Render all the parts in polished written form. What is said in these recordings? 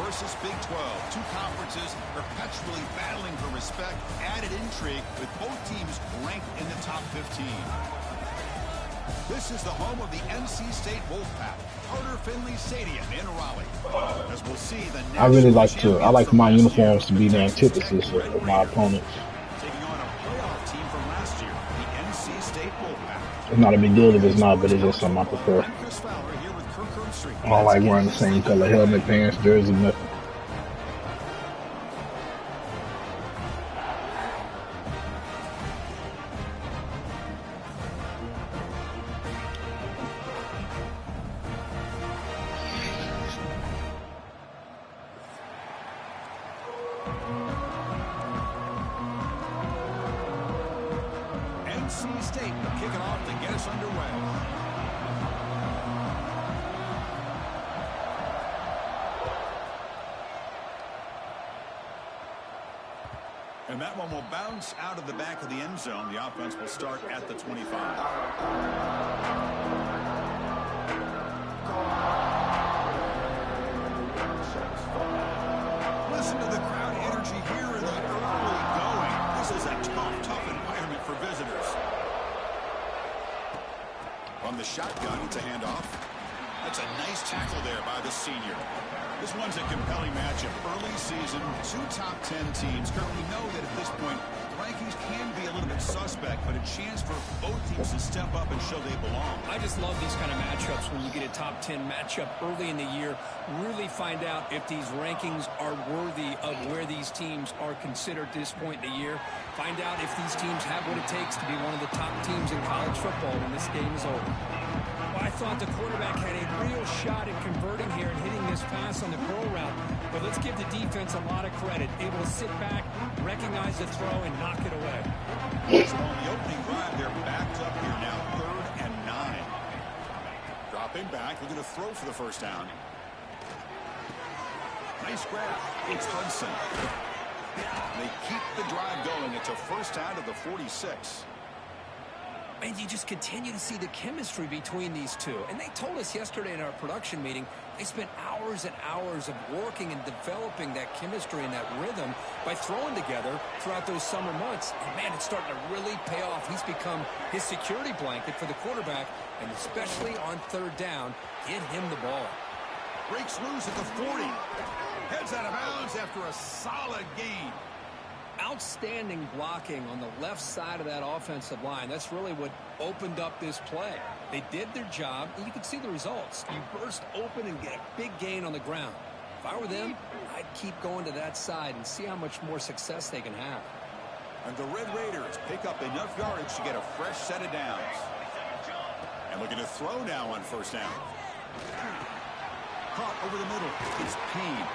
versus Big 12. Two conferences perpetually battling for respect. Added intrigue with both teams ranked in the top 15. This is the home of the NC State Wolfpack, Carter Finley Stadium in Raleigh. As we'll see, the I really like my uniforms to be the antithesis of my opponents. Taking on a playoff team from last year, the NC State Wolfpack. It's not a big deal if it's not, but it's just something I prefer. I don't like wearing the same color helmet, pants, jersey, nothing. NC State will kick it off to get us underway. And that one will bounce out of the back of the end zone. The offense will start at the 25. Listen to the crowd energy here in the early going. This is a tough environment for visitors. From the shotgun, it's a handoff. That's a nice tackle there by the senior. This one's a compelling matchup. Early season, two top 10 teams. Currently know that at this point, rankings can be a little bit suspect, but a chance for both teams to step up and show they belong. I just love these kind of matchups when you get a top 10 matchup early in the year. Really find out if these rankings are worthy of where these teams are considered at this point in the year. Find out if these teams have what it takes to be one of the top teams in college football when this game is over. Well, I thought the quarterback had a real shot at converting here and hitting this pass on the curl route. But let's give the defense a lot of credit. Able to sit back, recognize the throw, and knock it away. So on the opening drive, they're backed up here now, 3rd and 9. Dropping back, looking to throw for the first down. Nice grab. It's Hudson. They keep the drive going. It's a first down to the 46. And you just continue to see the chemistry between these two. And they told us yesterday in our production meeting, they spent hours and hours of working and developing that chemistry and that rhythm by throwing together throughout those summer months. And, man, it's starting to really pay off. He's become his security blanket for the quarterback, and especially on 3rd down, give him the ball. Breaks loose at the 40. Heads out of bounds after a solid gain. Outstanding blocking on the left side of that offensive line. That's really what opened up this play. They did their job, and you can see the results. You burst open and get a big gain on the ground. If I were them, I'd keep going to that side and see how much more success they can have. And the Red Raiders pick up enough yardage to get a fresh set of downs. And looking to throw now on 1st down. Caught over the middle. It's Payne.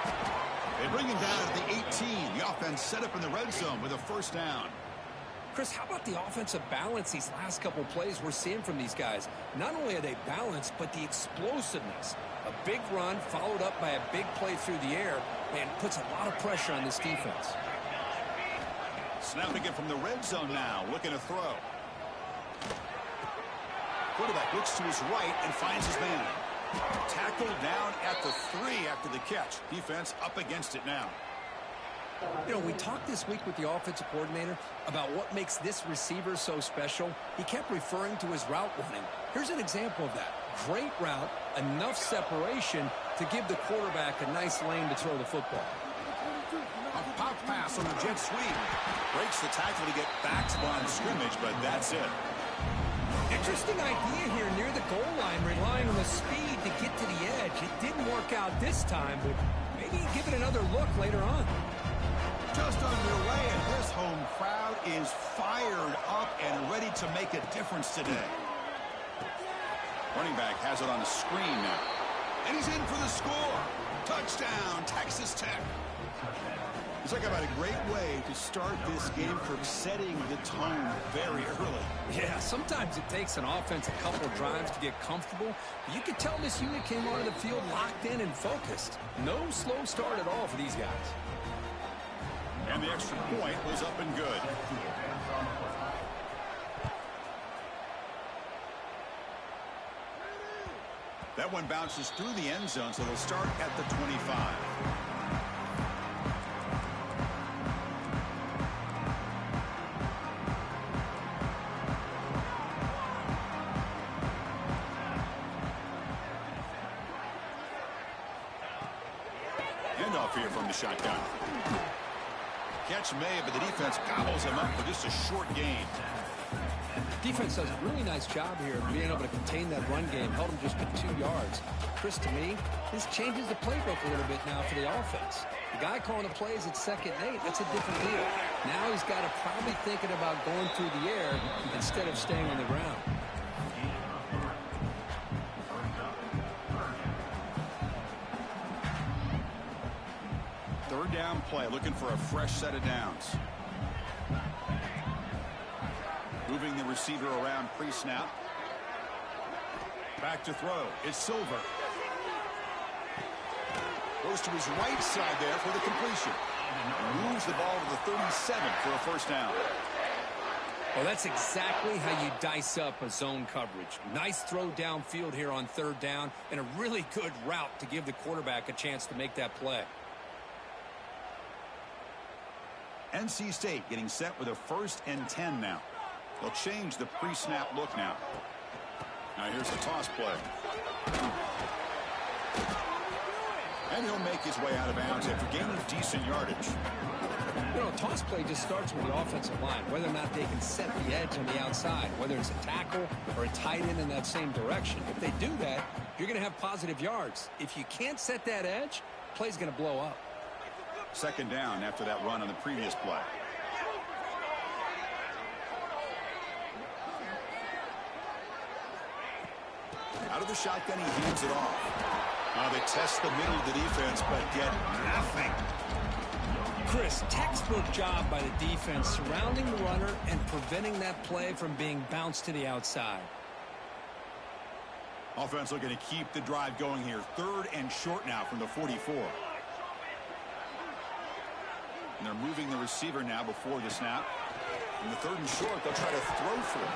They bring him down at the 18. The offense set up in the red zone with a 1st down. Chris, how about the offensive balance these last couple plays we're seeing from these guys? Not only are they balanced, but the explosiveness. A big run followed up by a big play through the air, man, puts a lot of pressure on this defense. Snapping it from the red zone now, looking to throw. Quarterback looks to his right and finds his man. Tackled down at the 3 after the catch. Defense up against it now. You know, we talked this week with the offensive coordinator about what makes this receiver so special. He kept referring to his route running. Here's an example of that. Great route, enough separation to give the quarterback a nice lane to throw the football. A pop pass on the jet sweep. Breaks the tackle to get back to the line of scrimmage, but that's it. Interesting idea here near the goal line, relying on the speed to get to the edge. It didn't work out this time, but maybe give it another look later on. Just underway, and this home crowd is fired up and ready to make a difference today. Running back has it on the screen now. And he's in for the score. Touchdown, Texas Tech. He's talking about a great way to start this game for setting the tone very early. Yeah, sometimes it takes an offense a couple of drives to get comfortable. You could tell this unit came onto the field locked in and focused. No slow start at all for these guys. And the extra point was up and good. That one bounces through the end zone, so they'll start at the 25. Handoff here from the shotgun. Catch made, but the defense gobbles him up for just a short gain. Defense does a really nice job here of being able to contain that run game. Held him just to 2 yards. Chris, to me, this changes the playbook a little bit now for the offense. The guy calling the plays at 2nd and 8, that's a different deal. Now he's got to probably thinking about going through the air instead of staying on the ground. Third down play, looking for a fresh set of downs. Moving the receiver around pre-snap. Back to throw. It's Silver. Goes to his right side there for the completion. Moves the ball to the 37 for a first down. Well, that's exactly how you dice up a zone coverage. Nice throw downfield here on 3rd down, and a really good route to give the quarterback a chance to make that play. NC State getting set with a 1st and 10 now. They'll change the pre-snap look now. Now here's the toss play. And he'll make his way out of bounds after gaining decent yardage. You know, a toss play just starts with the offensive line, whether or not they can set the edge on the outside, whether it's a tackle or a tight end in that same direction. If they do that, you're going to have positive yards. If you can't set that edge, play's going to blow up. 2nd down after that run on the previous play. Out of the shotgun, he hands it off. They test the middle of the defense, but get nothing. Chris, textbook job by the defense surrounding the runner and preventing that play from being bounced to the outside. Offense looking to keep the drive going here. 3rd and short now from the 44. And they're moving the receiver now before the snap. In the 3rd and short, they'll try to throw for it.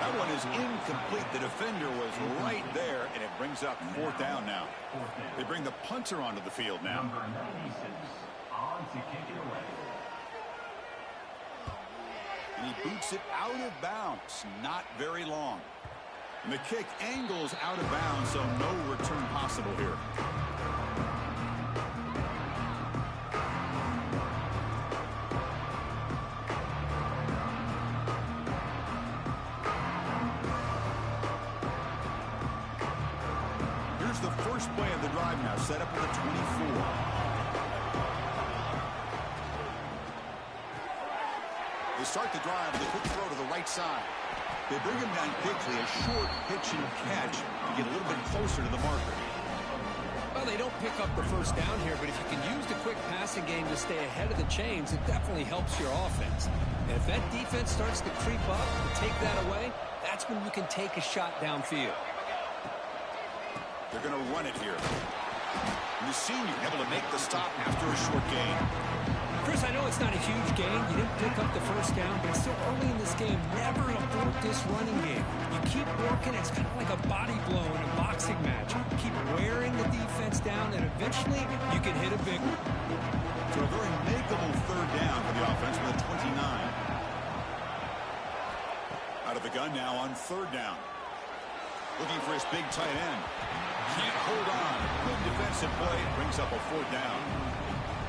That one is incomplete. The defender was right there, and it brings up 4th down now. They bring the punter onto the field now. And he boots it out of bounds. Not very long. And the kick angles out of bounds, so no return possible here. Here's the first play of the drive now, set up at the 24. They start the drive with a quick throw to the right side. They bring him down quickly, a short pitch and catch to get a little bit closer to the marker. Well, they don't pick up the first down here, but if you can use the quick passing game to stay ahead of the chains, it definitely helps your offense. And if that defense starts to creep up and take that away, that's when you can take a shot downfield. They're going to run it here. And the senior able to make the stop after a short gain. Chris, I know it's not a huge gain. You didn't pick up the first down, but it's still early in this game. Never abort this running game. You keep working. It's kind of like a body blow in a boxing match. Keep wearing the defense down, and eventually you can hit a big one. So a very makeable 3rd down for the offense with a 29. Out of the gun now on 3rd down. Looking for his big tight end. Can't hold on. Good defensive play. Brings up a 4th down.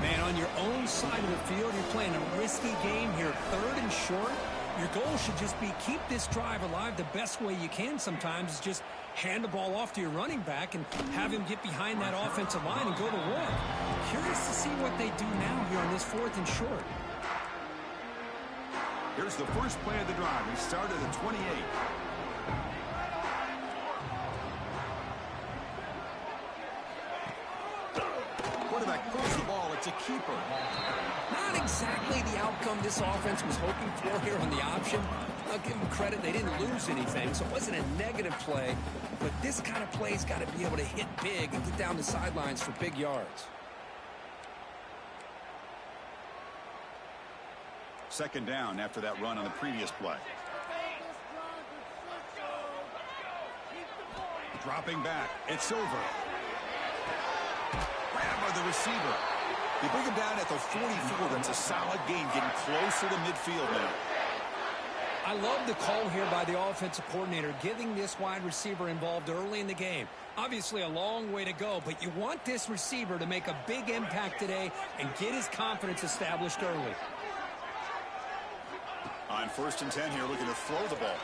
Man, on your own side of the field, you're playing a risky game here. 3rd and short. Your goal should just be keep this drive alive the best way you can sometimes is just hand the ball off to your running back and have him get behind that offensive line and go to work. Curious to see what they do now here on this 4th and short. Here's the first play of the drive. We start at the 28. Quarterback pulls the ball. It's a keeper. Not exactly the outcome this offense was hoping for here on the option. I'll give them credit. They didn't lose anything, so it wasn't a negative play. But this kind of play's got to be able to hit big and get down the sidelines for big yards. 2nd down after that run on the previous play. Dropping back. It's Silver. Grab by the receiver. They bring him down at the 44. That's a solid gain, getting closer to midfield now. I love the call here by the offensive coordinator, getting this wide receiver involved early in the game. Obviously a long way to go, but you want this receiver to make a big impact today and get his confidence established early. On 1st and 10 here, looking to throw the ball.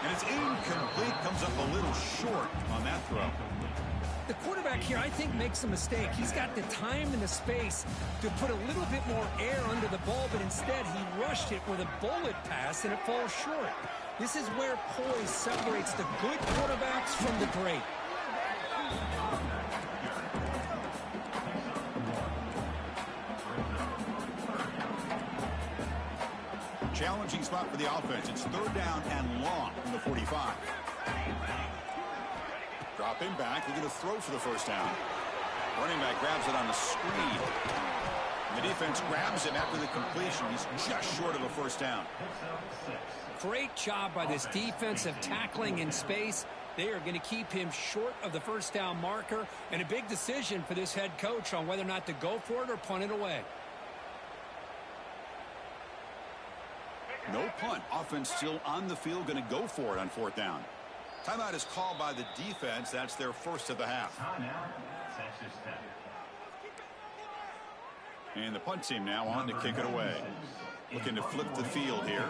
And it's incomplete, comes up a little short on that throw. The quarterback here, I think, makes a mistake. He's got the time and the space to put a little bit more air under the ball, but instead he rushed it with a bullet pass, and it falls short. This is where poise separates the good quarterbacks from the great. Challenging spot for the offense. It's 3rd down and long from the 45. Dropping back, looking to throw for the 1st down. Running back grabs it on the screen. And the defense grabs him after the completion. He's just short of a 1st down. Great job by this defensive tackling in space. They are going to keep him short of the 1st down marker, and a big decision for this head coach on whether or not to go for it or punt it away. No punt. Offense still on the field, going to go for it on 4th down. Timeout is called by the defense. That's their first of the half. And the punt team now on to kick it away. Looking to flip the field here.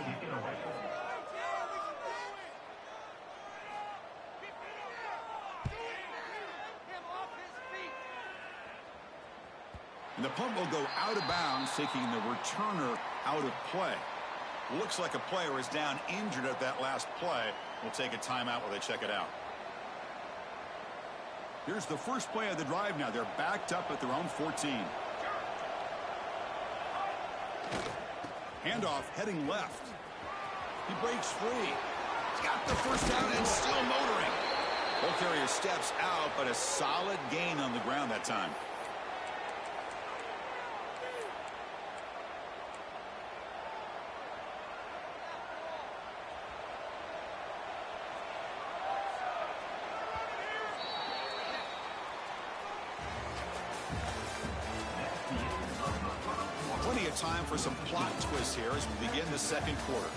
And the punt will go out of bounds, taking the returner out of play. Looks like a player is down injured at that last play. We'll take a timeout while they check it out. Here's the first play of the drive now. They're backed up at their own 14. Handoff heading left. He breaks free. He's got the 1st down and still motoring. Ball carrier steps out, but a solid gain on the ground that time. Plenty of time for some plot twists here as we begin the 2nd quarter.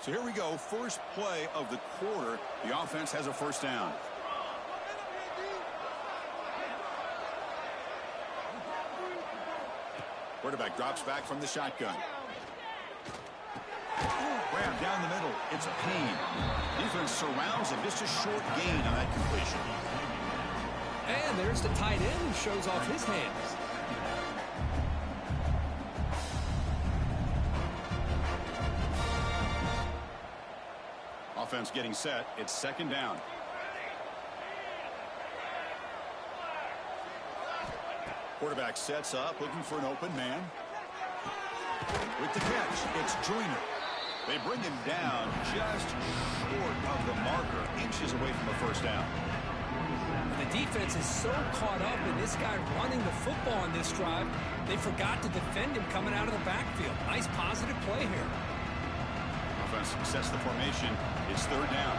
So here we go. First play of the quarter. The offense has a 1st down. Quarterback drops back from the shotgun. Grab down the middle. It's Payne. Defense surrounds him. Just a short gain on that completion. And there's the tight end who shows off his hands. Offense getting set. It's 2nd down. Quarterback sets up, looking for an open man. With the catch, it's Joyner. They bring him down just short of the marker, inches away from a 1st down. The defense is so caught up in this guy running the football on this drive, they forgot to defend him coming out of the backfield. Nice positive play here. Offense sets the formation. It's 3rd down.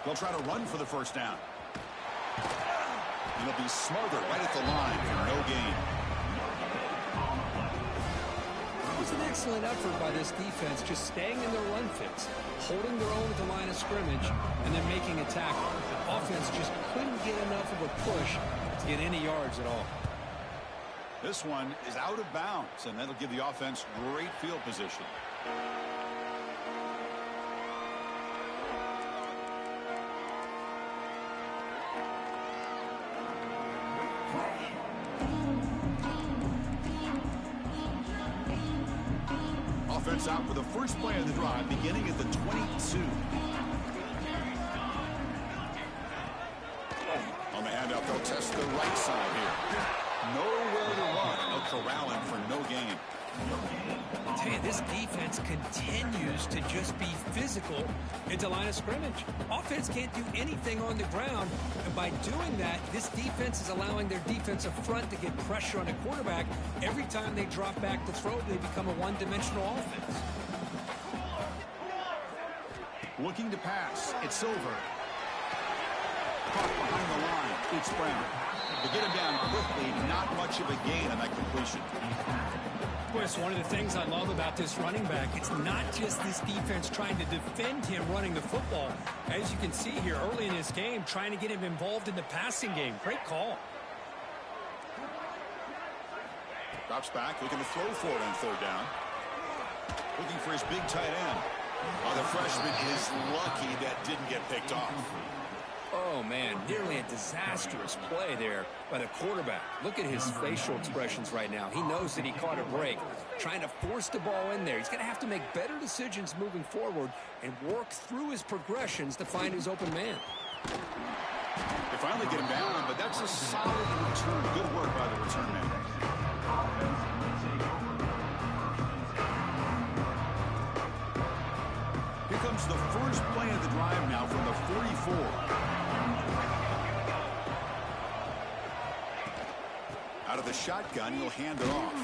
They'll try to run for the 1st down. And it'll be smothered right at the line for no gain. It was an excellent effort by this defense, just staying in their run fits, holding their own at the line of scrimmage, and then making a tackle. The offense just couldn't get enough of a push to get any yards at all. This one is out of bounds, and that'll give the offense great field position. Offense out for the first play of the drive, beginning at the 22. On the handoff, they'll test the right side here. Nowhere to run, and they'll corral him for no gain. I'll tell you, this defense continues to just be physical at the line of scrimmage. Offense can't do anything on the ground, and by doing that, this defense is allowing their defensive front to get pressure on the quarterback. Every time they drop back to throw, they become a one-dimensional offense. Looking to pass. It's Silver. caught behind the line. It's Brown. To get him down quickly, not much of a gain on that completion. Chris, one of the things I love about this running back, it's not just this defense trying to defend him running the football. As you can see here early in this game, trying to get him involved in the passing game. Great call. Drops back, looking to throw for it on third down. Looking for his big tight end. Oh, the freshman is lucky that didn't get picked off. Oh, man, nearly a disastrous play there by the quarterback. Look at his facial expressions right now. He knows that he caught a break, trying to force the ball in there. He's going to have to make better decisions moving forward and work through his progressions to find his open man. They finally get him down, but that's a solid return. Good work by the return man. Here comes the first play of the drive now from the 44. Out of the shotgun, he'll hand it off.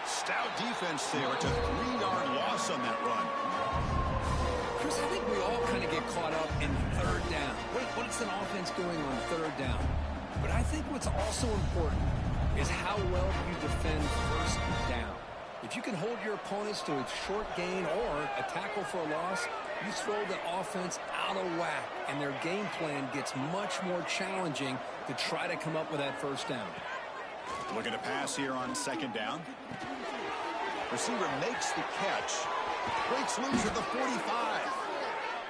Stout defense there. It's a 3-yard loss on that run. Chris, I think we all kind of get caught up in third down. What's an offense doing on third down? But I think what's also important is how well you defend first down. If you can hold your opponents to a short gain or a tackle for a loss, you throw the offense out of whack, and their game plan gets much more challenging to try to come up with that first down. Looking to pass here on second down. Receiver makes the catch. Breaks loose at the 45.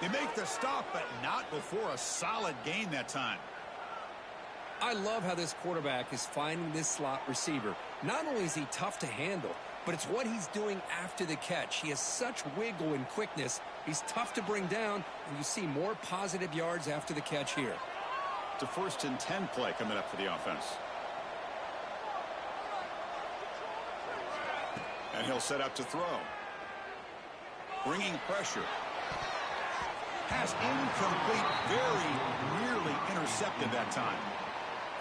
They make the stop, but not before a solid gain that time. I love how this quarterback is finding this slot receiver. Not only is he tough to handle, but it's what he's doing after the catch. He has such wiggle and quickness. He's tough to bring down, and you see more positive yards after the catch here. It's a 1st and 10 play coming up for the offense. And he'll set up to throw. Bringing pressure. Pass incomplete, very nearly intercepted that time.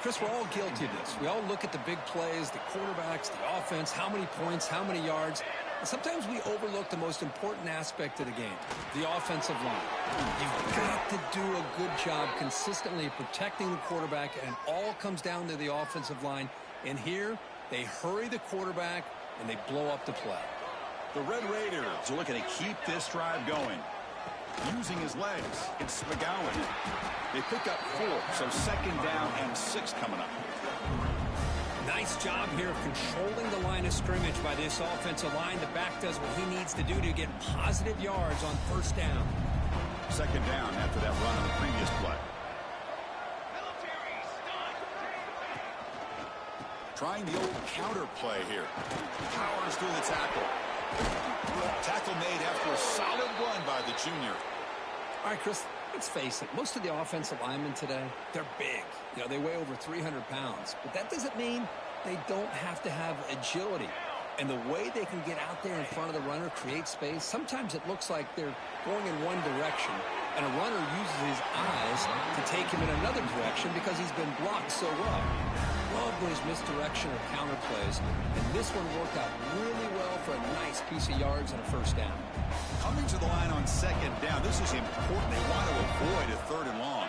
Chris, we're all guilty of this. We all look at the big plays, the quarterbacks, the offense, how many points, how many yards. And sometimes we overlook the most important aspect of the game, the offensive line. You've got to do a good job consistently protecting the quarterback, and it all comes down to the offensive line. And here, they hurry the quarterback, and they blow up the play. The Red Raiders are looking to keep this drive going. Using his legs, it's McGowan. They pick up 4, so second down and 6 coming up. Nice job here of controlling the line of scrimmage by this offensive line. The back does what he needs to do to get positive yards on first down. Second down after that run on the previous play. Trying the old counter play here. Powers through the tackle. Tackle made after a solid run by the junior. All right, Chris, let's face it. Most of the offensive linemen today, they're big. You know, they weigh over 300 pounds. But that doesn't mean they don't have to have agility. And the way they can get out there in front of the runner, create space, sometimes it looks like they're going in one direction, and a runner uses his eyes to take him in another direction because he's been blocked so well. Love those misdirection or counter plays, and this one worked out really well for a nice piece of yards and a first down. Coming to the line on second down, this is important. They want to avoid a 3rd and long.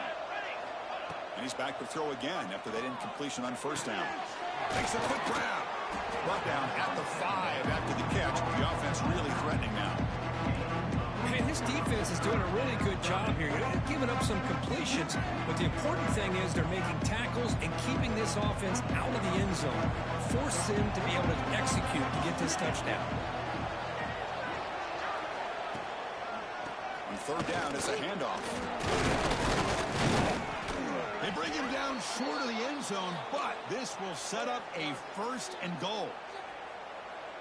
And he's back to throw again after that incompletion on first down. Makes a quick grab. Brought down at the 5 after the catch. The offense really threatening now. Hey, this defense is doing a really good job here. They're giving up some completions, but the important thing is they're making tackles and keeping this offense out of the end zone. Force them to be able to execute to get this touchdown. On third down, it's a handoff. They bring him down short of the end zone, but this will set up a 1st and goal.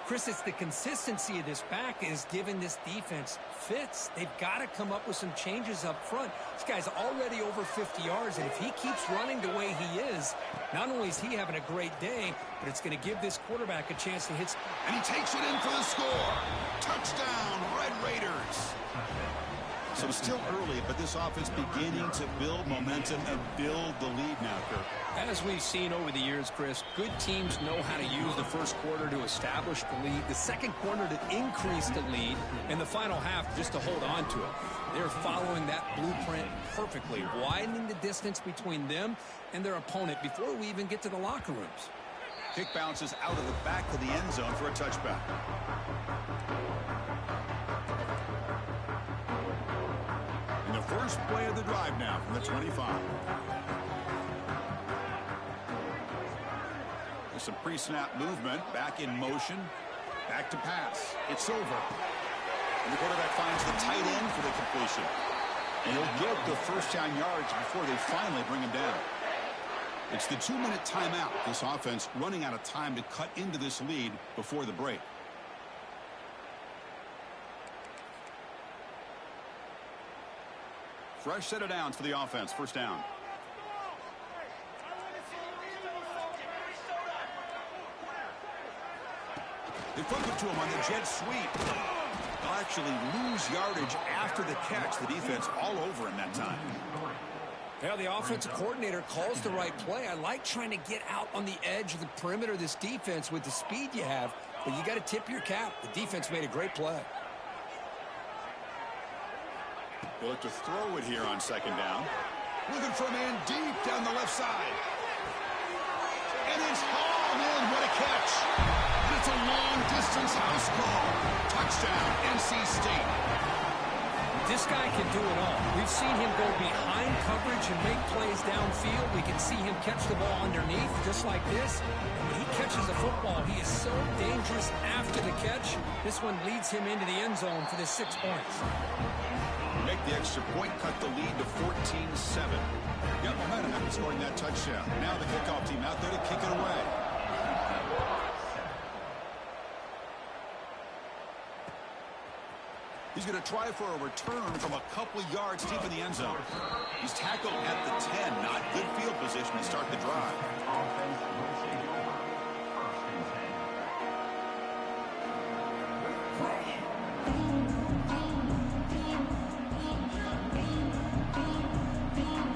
Chris, it's the consistency of this back is giving this defense fits. They've got to come up with some changes up front. This guy's already over 50 yards, and if he keeps running the way he is, not only is he having a great day, but it's going to give this quarterback a chance to hit. And he takes it in for the score. Touchdown, Red Raiders. So still early, but this offense beginning to build momentum and build the lead now, Kirk. As we've seen over the years, Chris, good teams know how to use the first quarter to establish the lead, the second quarter to increase the lead, and the final half just to hold on to it. They're following that blueprint perfectly, widening the distance between them and their opponent before we even get to the locker rooms. Kick bounces out of the back of the end zone for a touchback. And the first play of the drive now from the 25. There's some pre-snap movement, back in motion, back to pass. It's over. And the quarterback finds the tight end for the completion. And he'll get the first down yards before they finally bring him down. It's the 2-minute timeout. This offense running out of time to cut into this lead before the break. Fresh set of downs for the offense. First down. They flip it to him on the jet sweep. They'll actually lose yardage after the catch. The defense all over him that time. Yeah, the offensive coordinator calls the right play. I like trying to get out on the edge of the perimeter of this defense with the speed you have, but you got to tip your cap. The defense made a great play. They'll look to throw it here on second down. Looking for a man deep down the left side. And it's hauled in. What a catch. And it's a long-distance house call. Touchdown, NC State. This guy can do it all. We've seen him go behind coverage and make plays downfield. We can see him catch the ball underneath just like this. And when he catches the football, he is so dangerous after the catch. This one leads him into the end zone for the 6 points. Make the extra point, cut the lead to 14-7. Got momentum after scoring that touchdown. Now the kickoff team out there to kick it away. He's going to try for a return from a couple of yards deep in the end zone. He's tackled at the 10. Not good field position to start the drive.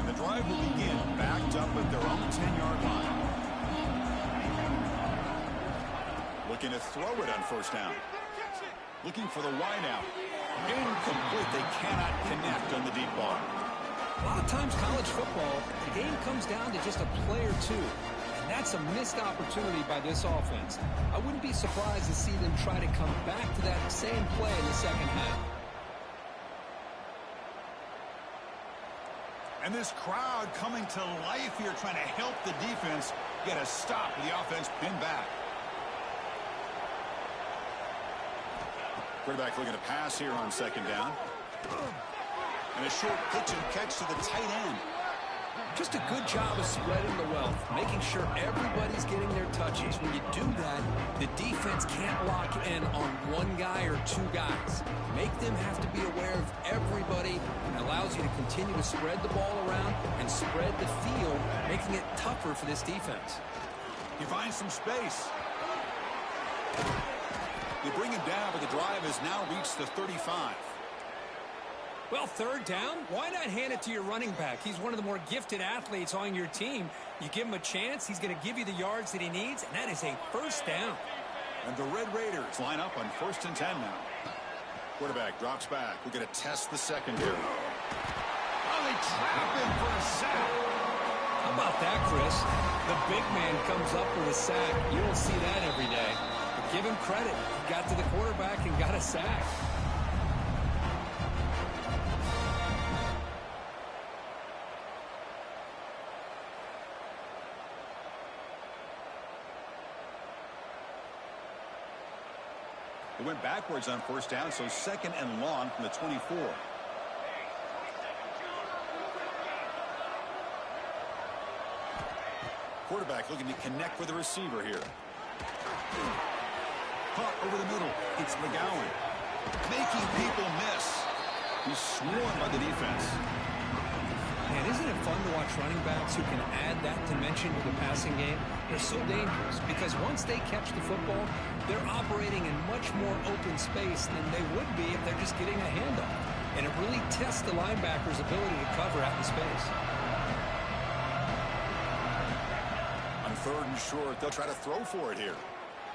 The drive will begin backed up at their own 10-yard line. Looking to throw it on first down. Looking for the wideout. Incomplete. They cannot connect on the deep ball. A lot of times college football, the game comes down to just a play or two. And that's a missed opportunity by this offense. I wouldn't be surprised to see them try to come back to that same play in the second half. And this crowd coming to life here trying to help the defense get a stop with the offense pinned back. Quarterback looking to pass here on second down. And a short pitch and catch to the tight end. Just a good job of spreading the wealth, making sure everybody's getting their touches. When you do that, the defense can't lock in on one guy or two guys. Make them have to be aware of everybody, and allows you to continue to spread the ball around and spread the field, making it tougher for this defense. He finds some space. They bring him down, but the drive has now reached the 35. Well, third down, why not hand it to your running back? He's one of the more gifted athletes on your team. You give him a chance, he's going to give you the yards that he needs, and that is a first down. And the Red Raiders line up on 1st and 10 now. Quarterback drops back. We're going to test the secondary. Oh, they trap him for a sack. How about that, Chris? The big man comes up with a sack. You don't see that every day. But give him credit. He got to the quarterback and got a sack. They went backwards on first down, so second and long from the 24. Quarterback looking to connect with the receiver here. Caught over the middle. It's McGowan. Making people miss. He's swarmed by the defense. Man, isn't it fun to watch running backs who can add that dimension to the passing game? They're so dangerous because once they catch the football, they're operating in much more open space than they would be if they're just getting a handoff. and it really tests the linebacker's ability to cover out in space. On 3rd and short, they'll try to throw for it here.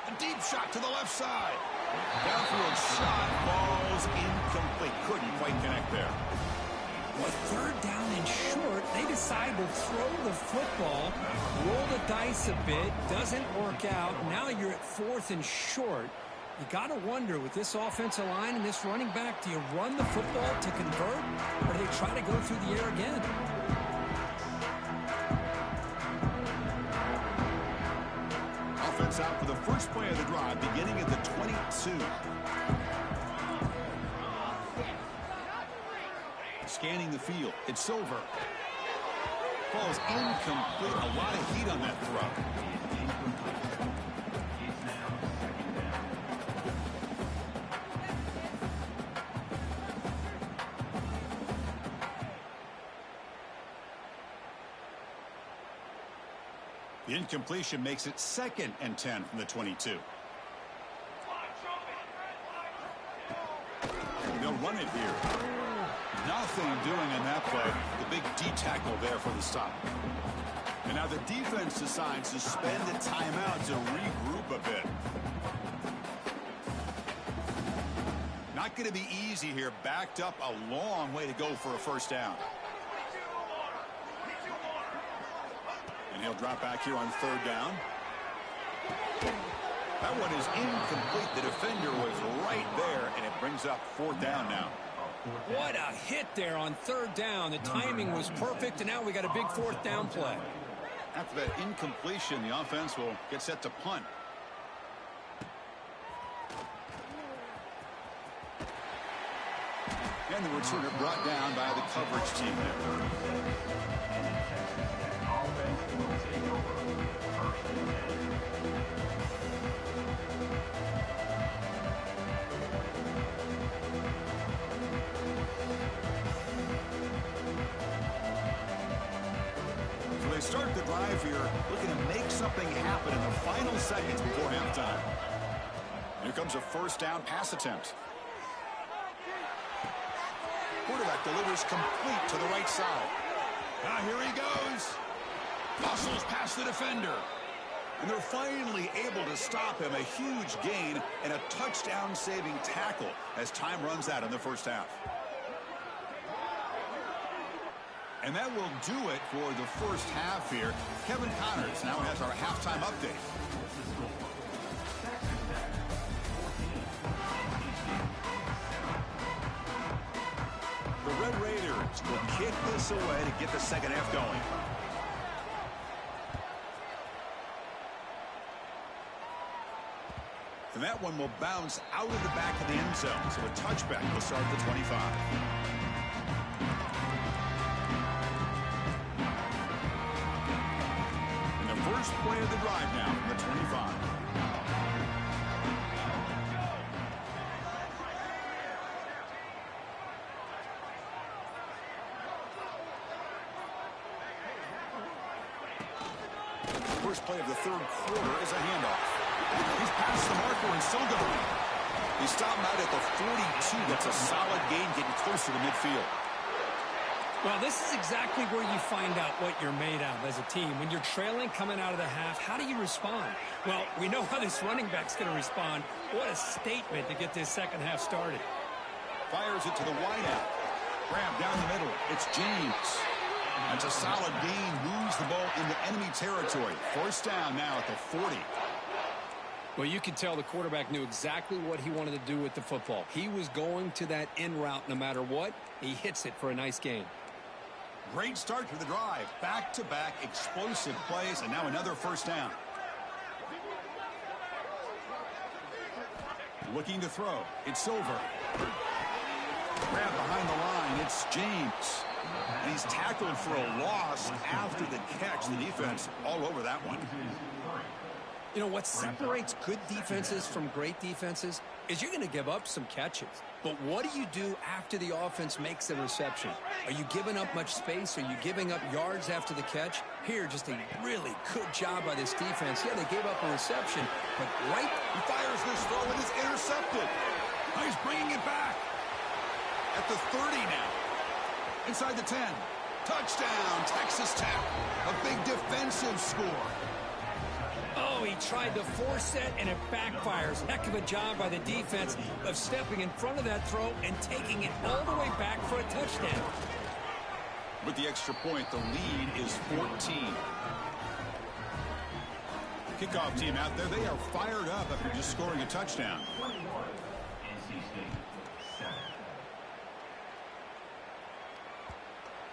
A deep shot to the left side. Downfield shot falls incomplete. Couldn't quite connect there. Well, 3rd down and short, they decide to throw the football, roll the dice a bit, doesn't work out. Now you're at 4th and short. You got to wonder, with this offensive line and this running back, do you run the football to convert, or do they try to go through the air again? Offense out for the first play of the drive, beginning at the 22. Scanning the field. It's Silver. Falls incomplete. A lot of heat on that throw. The incompletion makes it 2nd and 10 from the 22. They'll run it here. Nothing doing on that play. The big D tackle there for the stop. And now the defense decides to spend a timeout to regroup a bit. Not going to be easy here. Backed up a long way to go for a first down. And he'll drop back here on 3rd down. That one is incomplete. The defender was right there, and it brings up 4th down now. What a hit there on 3rd down. The timing was perfect, and now we got a big 4th down play. After that incompletion, the offense will get set to punt. And the returner brought down by the coverage team there. So they start the drive here, looking to make something happen in the final seconds before halftime. Here comes a first down pass attempt. Quarterback delivers complete to the right side. Now here he goes. Muscles past the defender. And they're finally able to stop him. A huge gain and a touchdown-saving tackle as time runs out in the first half. And that will do it for the first half here. Kevin Connors now has our halftime update. The Red Raiders will kick this away to get the second half going. And that one will bounce out of the back of the end zone. So a touchback will start at the 25. And the first play of the drive now from the 25. First play of the third quarter is a handoff. He's past the marker and still going. He's stopping out at the 42. That's a solid gain, getting closer to midfield. Well, this is exactly where you find out what you're made of as a team. When you're trailing coming out of the half, how do you respond? Well, we know how this running back's going to respond. What a statement to get this second half started. Fires it to the wideout. Grab down the middle. It's James. That's a solid gain. Moves the ball into enemy territory. First down now at the 40. Well, you can tell the quarterback knew exactly what he wanted to do with the football. He was going to that in route no matter what. He hits it for a nice gain. Great start to the drive. Back-to-back explosive plays, and now another first down. Looking to throw. It's Silver. Grab behind the line. It's James. And he's tackled for a loss after the catch. The defense all over that one. You know, what separates good defenses from great defenses is you're going to give up some catches. But what do you do after the offense makes a reception? Are you giving up much space? Are you giving up yards after the catch? Here, just a really good job by this defense. Yeah, they gave up a reception, but he fires this throw and it's intercepted. Now he's bringing it back. At the 30 now. Inside the 10. Touchdown, Texas Tech. A big defensive score. Oh, he tried to force it, and it backfires. Heck of a job by the defense of stepping in front of that throw and taking it all the way back for a touchdown. With the extra point, the lead is 14. Kickoff team out there, they are fired up after just scoring a touchdown.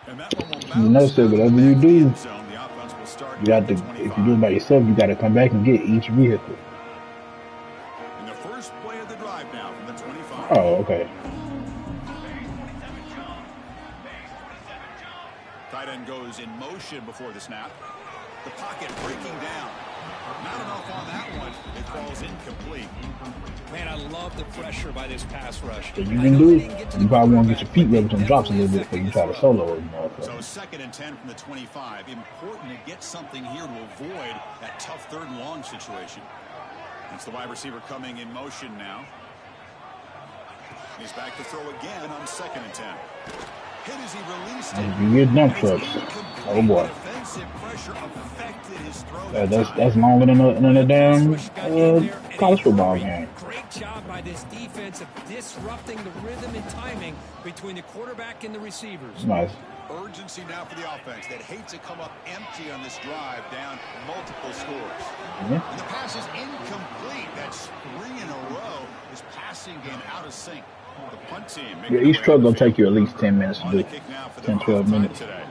And that one will You know, so whatever you do, the offense will start you got to. If you do it by yourself, you got to come back and get each vehicle. In the first play of the drive now from the 25. Oh, okay. Tight end goes in motion before the snap. The pocket breaking down. Not enough on that one. It falls incomplete. Man, I love the pressure by this pass rush. What you can do, you probably want to get your feet rubbed and drops a little bit before you try to solo it. So 2nd and 10 from the 25. Important to get something here to avoid that tough 3rd and long situation. It's the wide receiver coming in motion now. He's back to throw again on 2nd and 10. Hit as he released it. You get dump trucks. Oh boy. That's longer than a damn college football game. Great job by this defense of disrupting the rhythm and timing between the quarterback and the receivers. Nice. Urgency now for the offense that hates to come up empty on this drive, down multiple scores. And the pass is incomplete. That's 3 in a row. His passing game out of sync. The punt team. Yeah, each truck gonna take you at least 10 minutes to do. 10, 12 minutes. Today.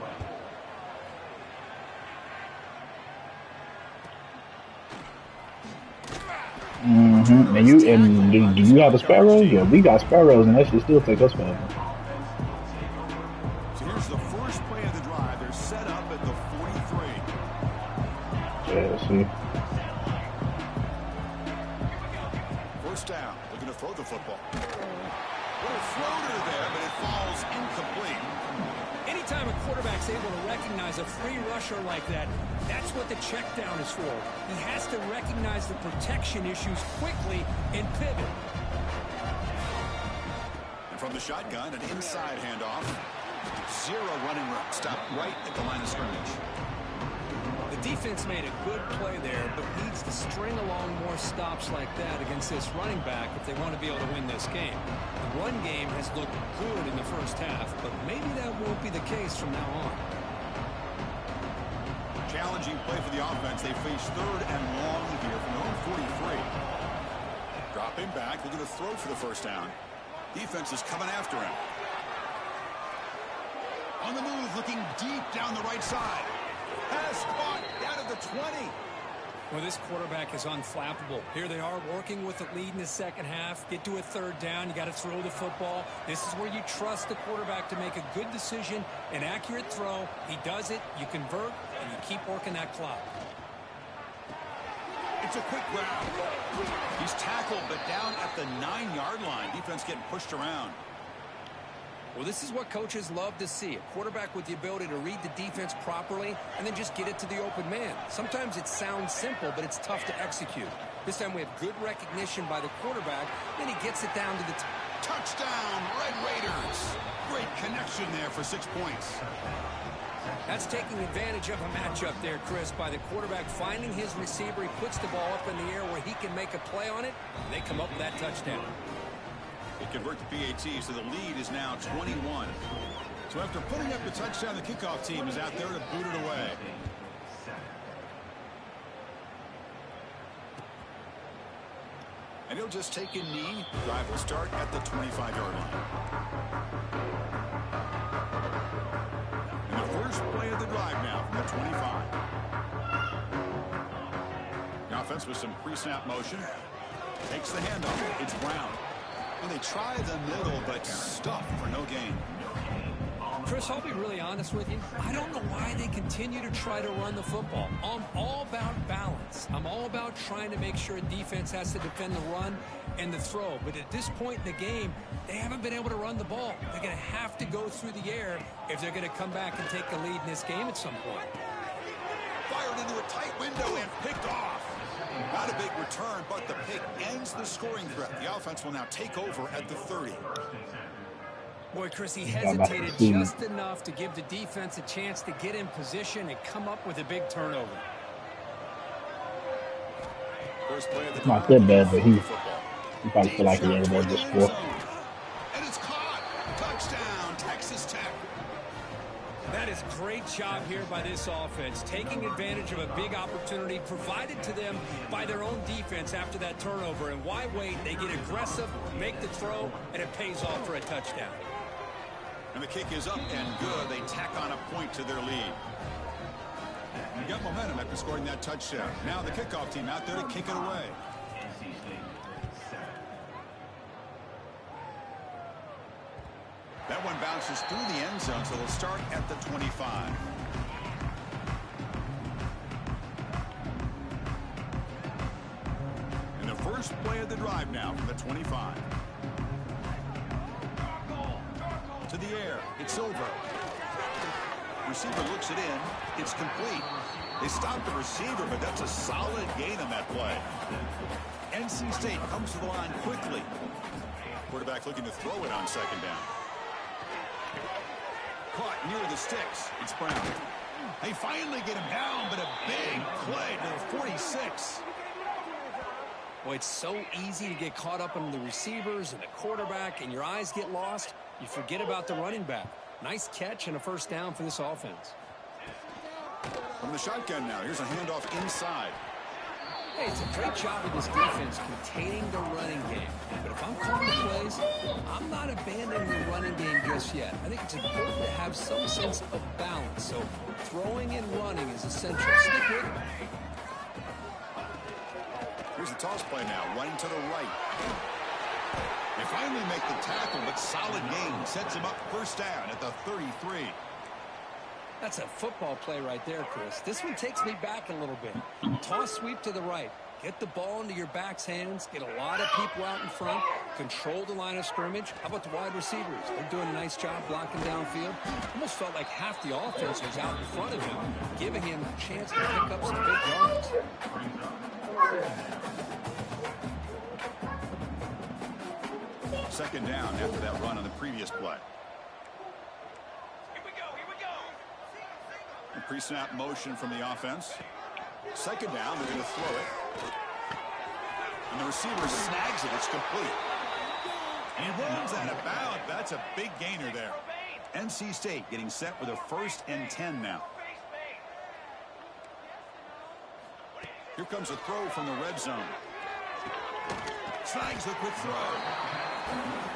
And do you have a sparrow? Yeah, we got sparrows, and that should still take us forever. So here's the first play of the drive. They're set up at the 43. Yeah, see. First down. Looking to throw the football. Little floater there, but it falls incomplete. Anytime a quarterback's able to recognize a free rusher like that, that's what the check down is for. He has to recognize the protection issues quickly and pivot. And from the shotgun, an inside handoff. 0 running room. Stop right at the line of scrimmage. The defense made a good play there, but needs to string along more stops like that against this running back if they want to be able to win this game. The run game has looked good in the first half, but maybe that won't be the case from now on. Challenging play for the offense. They face 3rd and long here from their own 43. Dropping back, looking to throw for the first down. Defense is coming after him. On the move, looking deep down the right side. Pass caught down at the 20. Well, this quarterback is unflappable. Here they are working with the lead in the second half. Get to a 3rd down. You got to throw the football. This is where you trust the quarterback to make a good decision, an accurate throw. He does it, you convert, and you keep working that clock. It's a quick grab. He's tackled, but down at the 9-yard line. Defense getting pushed around. Well, this is what coaches love to see. A quarterback with the ability to read the defense properly and then just get it to the open man. Sometimes it sounds simple, but it's tough to execute. This time we have good recognition by the quarterback, then he gets it down to the touchdown, Red Raiders. Great connection there for 6 points. That's taking advantage of a matchup there, Chris, by the quarterback finding his receiver. He puts the ball up in the air where he can make a play on it, and they come up with that touchdown. They convert the PAT, so the lead is now 21. So after putting up the touchdown, the kickoff team is out there to boot it away. And he'll just take a knee. Drive will start at the 25-yard line. And the first play of the drive now from the 25. The offense with some pre-snap motion. Takes the handoff. It's Brown. And they try the middle, but stuffed for no gain. Chris, I'll be really honest with you. I don't know why they continue to try to run the football. I'm all about balance. I'm all about trying to make sure a defense has to defend the run and the throw. But at this point in the game, they haven't been able to run the ball. They're going to have to go through the air if they're going to come back and take the lead in this game at some point. Fired into a tight window and picked off. Not a big return, but the pick ends the scoring threat. The offense will now take over at the 30. Boy, Chris, he Y'all about to hesitated see. just enough to give the defense a chance to get in position and come up with a big turnover. First play of the Not drive, that bad, but he football. probably feel like he ever did the end before. zone. And it's caught. Touchdown, Texas Tech. That is great job here by this offense, taking advantage of a big opportunity provided to them by their own defense after that turnover. And why wait? They get aggressive, make the throw, and it pays off for a touchdown. And the kick is up and good. They tack on a point to their lead. You got momentum after scoring that touchdown. Now the kickoff team out there to kick it away. That one bounces through the end zone, so they'll start at the 25. And the first play of the drive now from the 25. To the air. It's over. Receiver looks it in. It's complete. They stopped the receiver, but that's a solid gain on that play. NC State comes to the line quickly. Quarterback looking to throw it on second down. Caught near the sticks. It's Brown. They finally get him down, but a big play to the 46. Boy, it's so easy to get caught up on the receivers and the quarterback, and your eyes get lost. You forget about the running back. Nice catch and a first down for this offense. From the shotgun now. Here's a handoff inside. Hey, it's a great job of this defense containing the running game. But if I'm calling the plays, I'm not abandoning the running game just yet. I think it's important to have some sense of balance. So throwing and running is essential. Stick with it. Here's the toss play now. Running to the right. They finally make the tackle, but solid gain. Sets him up first down at the 33. That's a football play right there, Chris. This one takes me back a little bit. Toss sweep to the right. Get the ball into your back's hands. Get a lot of people out in front. Control the line of scrimmage. How about the wide receivers? They're doing a nice job blocking downfield. Almost felt like half the offense was out in front of him, giving him a chance to pick up some big yards. Second down after that run on the previous play. Pre-snap motion from the offense. Second down, they're going to throw it. And the receiver snags it. It's complete. And he runs out of bounds. That's a big gainer there. NC State getting set with a 1st and 10 now. Here comes a throw from the red zone. Snags the quick throw.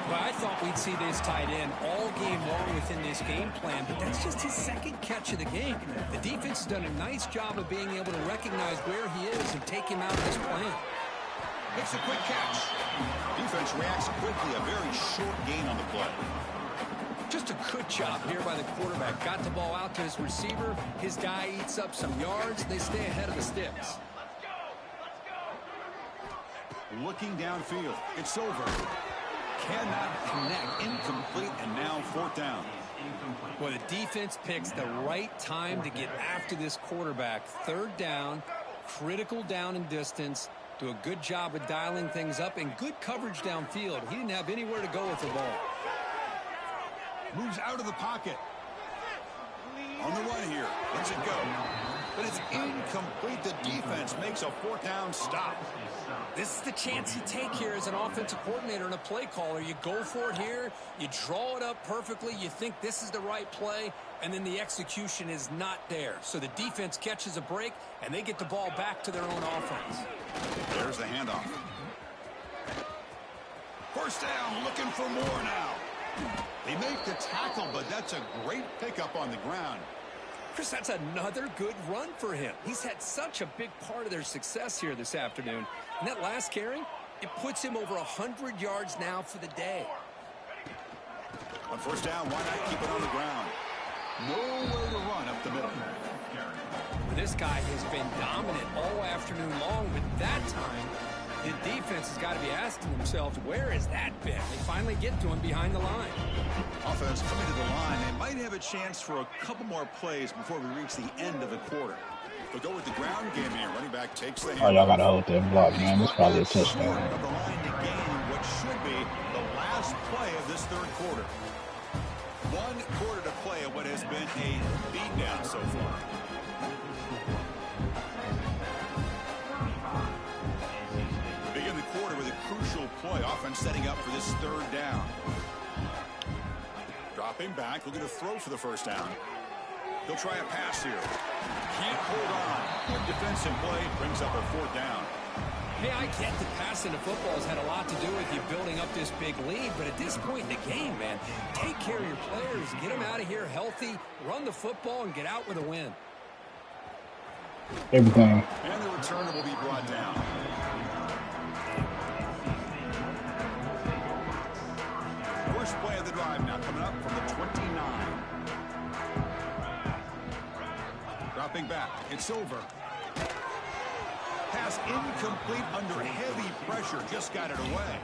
Well, I thought we'd see this tight end all game long within this game plan, but that's just his second catch of the game. The defense has done a nice job of being able to recognize where he is and take him out of his plan. Makes a quick catch. Defense reacts quickly. A very short gain on the play. Just a good job here by the quarterback. Got the ball out to his receiver. His guy eats up some yards. They stay ahead of the sticks. Looking downfield. It's over. Cannot connect. Incomplete, and now 4th down. Well, the defense picks the right time to get after this quarterback. 3rd down, critical down and distance. Do a good job of dialing things up and good coverage downfield. He didn't have anywhere to go with the ball. Moves out of the pocket. On the run here. Lets it go. But it's incomplete. The defense makes a 4th down stop. This is the chance you take here as an offensive coordinator and a play caller. You go for it here. You draw it up perfectly. You think this is the right play, and then the execution is not there. So the defense catches a break, and they get the ball back to their own offense. There's the handoff. 1st down, looking for more now. They make the tackle, but that's a great pickup on the ground. Chris, that's another good run for him. He's had such a big part of their success here this afternoon. And that last carry, it puts him over 100 yards now for the day. On 1st down, why not keep it on the ground? Nowhere to run up the middle. This guy has been dominant all afternoon long, but that time, the defense has got to be asking themselves, where has that been? They finally get to him behind the line. Offense coming to the line. They might have a chance for a couple more plays before we reach the end of the quarter. They'll go with the ground game here. Running back takes the hand. Oh, y'all got to hold that block, man. This is probably a touchdown. Of the line to gain what should be the last play of this 3rd quarter. play. Offense setting up for this third down. Dropping back, looking to throw for the first down. He'll try a pass here. Can't hold on. Good defensive play brings up a fourth down. Hey, I get the pass into football has had a lot to do with you building up this big lead, but at this point in the game, man, take care of your players, get them out of here healthy, run the football, and get out with a win. Everything. And the returner will be brought down. First play of the drive now coming up from the 29. Dropping back, it's over. Pass incomplete under heavy pressure, just got it away.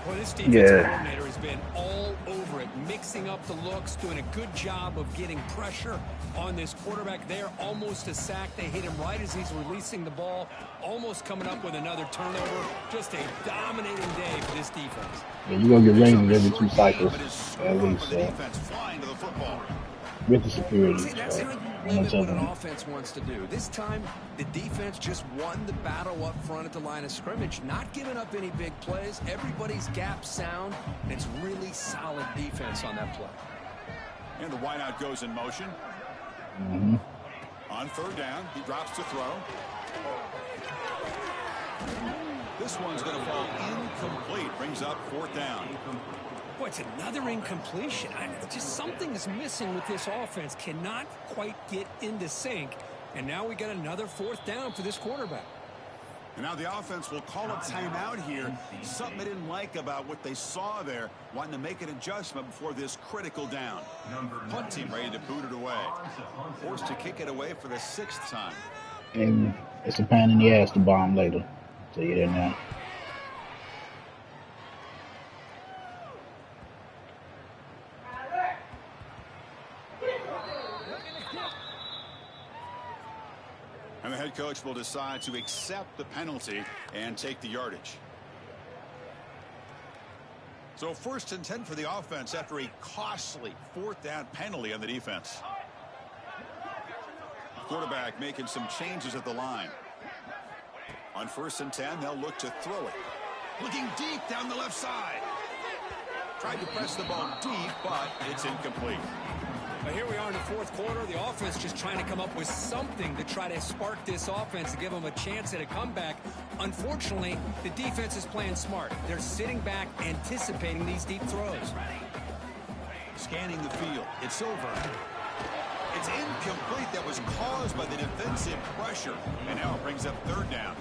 Well, this defensive coordinator has been all over it, mixing up the looks, doing a good job of getting pressure on this quarterback there. Almost a sack. They hit him right as he's releasing the ball, almost coming up with another turnover. Just a dominating day for this defense. Yeah, you're going to get rated every 2 cycles, at least. Flying to the football. With the security. See, that's how you limit what an offense wants to do. This time, the defense just won the battle up front at the line of scrimmage, not giving up any big plays. Everybody's gap sound, and it's really solid defense on that play. And the wideout goes in motion. On third down, he drops to throw. This one's going to fall incomplete. Brings up fourth down. Boy, it's another incompletion. Just something is missing with this offense. Cannot quite get into sync. And now we got another fourth down for this quarterback. And now the offense will call a timeout here. Something they didn't like about what they saw there. Wanting to make an adjustment before this critical down. Punt team ready to boot it away. Forced to kick it away for the 6th time. And it's a pain in the ass to bomb later. So you didn't know. And the head coach will decide to accept the penalty and take the yardage. So 1st and 10 for the offense after a costly 4th down penalty on the defense. Quarterback making some changes at the line. On 1st and 10, they'll look to throw it. Looking deep down the left side. Tried to press the ball deep, but it's incomplete. But here we are in the 4th quarter. The offense just trying to come up with something to try to spark this offense to give them a chance at a comeback. Unfortunately, the defense is playing smart. They're sitting back, anticipating these deep throws. Scanning the field. It's over. It's incomplete. That was caused by the defensive pressure. And now it brings up third down.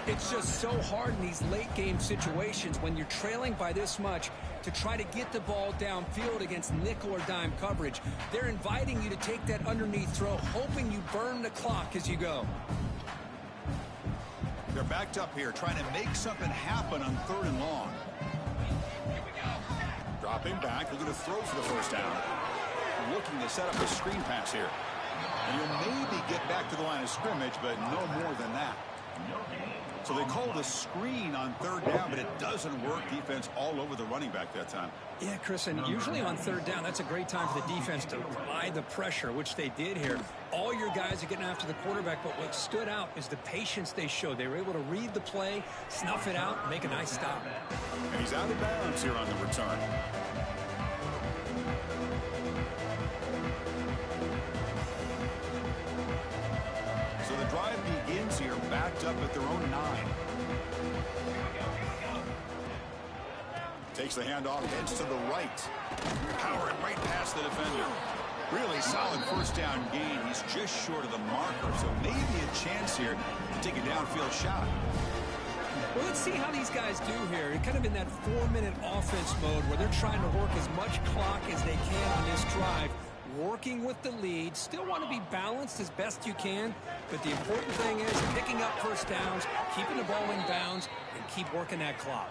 It's just so hard in these late game situations when you're trailing by this much to try to get the ball downfield against nickel or dime coverage. They're inviting you to take that underneath throw, hoping you burn the clock as you go. They're backed up here, trying to make something happen on 3rd and long. Dropping back, looking to throw for the first down. Looking to set up a screen pass here. And you'll maybe get back to the line of scrimmage, but no more than that. So they called a screen on 3rd down, but it doesn't work. Defense all over the running back that time. Yeah, Chris, and usually on 3rd down, that's a great time for the defense to apply the pressure, which they did here. All your guys are getting after the quarterback, but what stood out is the patience they showed. They were able to read the play, snuff it out, make a nice stop. And he's out of bounds here on the return. So the drive begins here, backed up at their own 9. Takes the handoff, heads to the right. Powering right past the defender. Really solid first down gain. He's just short of the marker, so maybe a chance here to take a downfield shot. Well, let's see how these guys do here. They're kind of in that 4-minute offense mode where they're trying to work as much clock as they can on this drive. Working with the lead, still want to be balanced as best you can, but the important thing is picking up first downs, keeping the ball in bounds, and keep working that clock.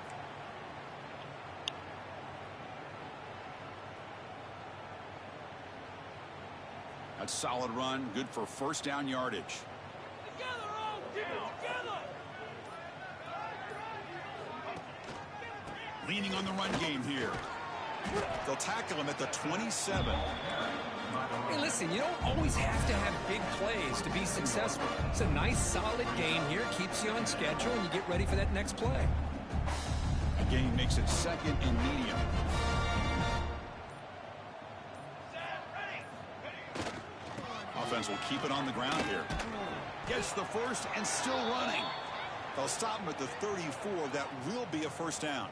That's a solid run, good for first down yardage. Leaning on the run game here. They'll tackle him at the 27. Hey, listen, you don't always have to have big plays to be successful. It's a nice, solid game here. Keeps you on schedule, and you get ready for that next play. Gain makes it second and medium. Offense will keep it on the ground here. Gets the first and still running. They'll stop him at the 34. That will be a first down.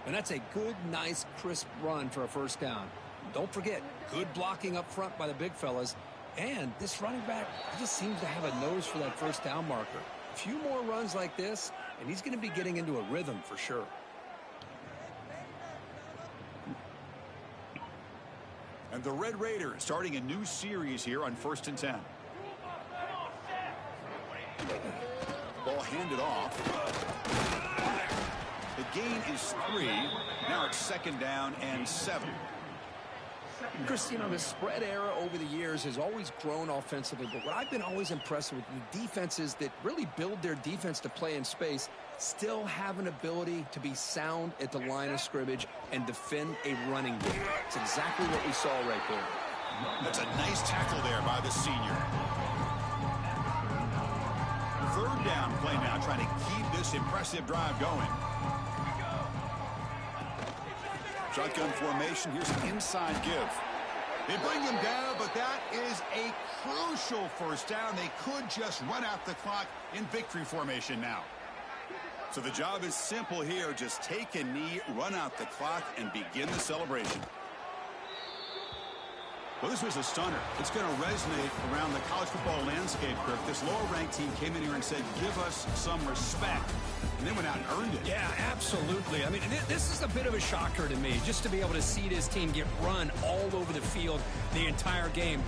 And that's a good, nice, crisp run for a first down. Don't forget, good blocking up front by the big fellas. And this running back just seems to have a nose for that first down marker. A few more runs like this, and he's going to be getting into a rhythm for sure. And the Red Raiders starting a new series here on 1st and 10. Ball handed off. The gain is 3. Now it's 2nd down and 7. Chris, you know, the spread era over the years has always grown offensively, but what I've been always impressed with the defenses that really build their defense to play in space still have an ability to be sound at the line of scrimmage and defend a running game. It's exactly what we saw right there. That's a nice tackle there by the senior. 3rd down play now, trying to keep this impressive drive going. Shotgun formation. Here's an inside give. They bring him down, but that is a crucial first down. They could just run out the clock in victory formation now. So the job is simple here. Just take a knee, run out the clock, and begin the celebration. Well, this was a stunner. It's going to resonate around the college football landscape, Kirk. This lower-ranked team came in here and said, give us some respect. And they went out and earned it. Yeah, absolutely. I mean, this is a bit of a shocker to me, just to be able to see this team get run all over the field the entire game.